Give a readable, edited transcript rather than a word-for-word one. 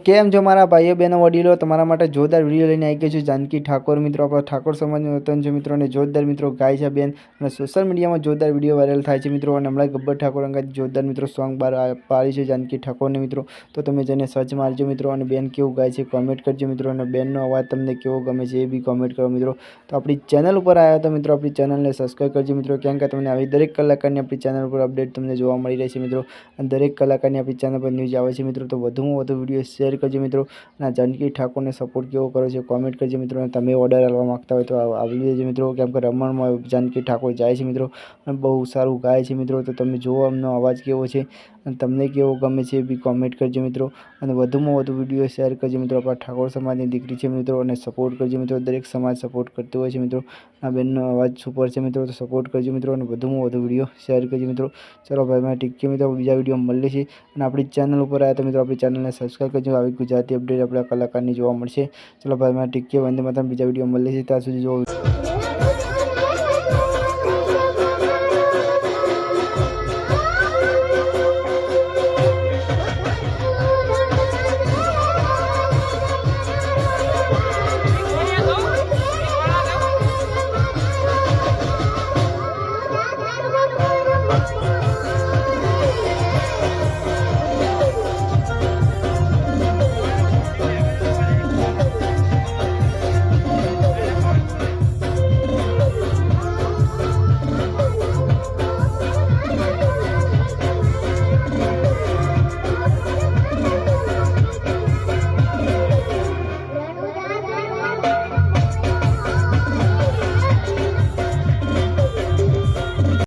કેમ છો મારા ભાઈઓ બહેનો વડીલો, તમારા માટે જોરદાર વિડીયો લઈને આવી ગયો છું. જાનકી ઠાકોર મિત્રો, આપણા ઠાકોર સમાજનું વતન છે મિત્રો, અને જોરદાર મિત્રો ગાય છે બેન, અને સોશિયલ મીડિયામાં જોરદાર વિડીયો વાયરલ થાય છે મિત્રો. અને હમણાં ગબ્બર ઠાકોર અંગાથી જોરદાર મિત્રો સોંગ બહાર પાડી છે જાનકી ઠાકોરને મિત્રો. તો તમે જેને સર્ચ મારજો મિત્રો, અને બેન કેવું ગાય છે કોમેન્ટ કરજો મિત્રો, અને બેનનો અવાજ તમને કેવો ગમે છે એ બી કોમેન્ટ કરો મિત્રો. તો આપણી ચેનલ ઉપર આવ્યા તો મિત્રો આપણી ચેનલને સબસ્ક્રાઈબ કરજો મિત્રો, કેમ કે તમને આવી દરેક કલાકારની આપણી ચેનલ ઉપર અપડેટ તમને જોવા મળી રહેશે મિત્રો. અને દરેક કલાકારની આપણી ચેનલ પર ન્યૂઝ આવે છે મિત્રો. તો વધુમાં વધુ વિડીયો શેર કરજો મિત્રો, અને જાનકી ઠાકોરને સપોર્ટ કેવો કરો છો કોમેન્ટ કરજો મિત્રો. અને તમે ઓર્ડર આપવા માગતા હોય તો આવી લેજો મિત્રો, કેમ કે રમણમાં જાનકી ઠાકોર જાય છે મિત્રો, અને બહુ સારું ગાય છે મિત્રો. તો તમે જુઓ એમનો અવાજ કેવો છે, અને તમને કેવો ગમે છે એ બી કોમેન્ટ કરજો મિત્રો. અને વધુમાં વધુ વિડીયો શેર કરજો મિત્રો. આપણા ઠાકોર સમાજની દીકરી છે મિત્રો, અને સપોર્ટ કરજો મિત્રો. દરેક સમાજ સપોર્ટ કરતો હોય છે મિત્રો. આ બેનનો અવાજ સુપર છે મિત્રો, તો સપોર્ટ કરજો મિત્રો, અને વધુમાં વધુ વિડીયો શેર કરજો મિત્રો. ચલો ભાઈ મારે ટીક મિત્રો, બીજા વિડીયો મળે છે. અને આપણી ચેનલ ઉપર આવ્યા તો મિત્રો આપણી ચેનલને સબસ્ક્રાઈબ કરજો. આવી ગુજરાતી અપડેટ આપણા કલાકારની જોવા મળશે. ચલો ભાઈ મારે ટીક વંદે માતરમ, બીજા વિડીયો મળે છે. ત્યાં સુધી જો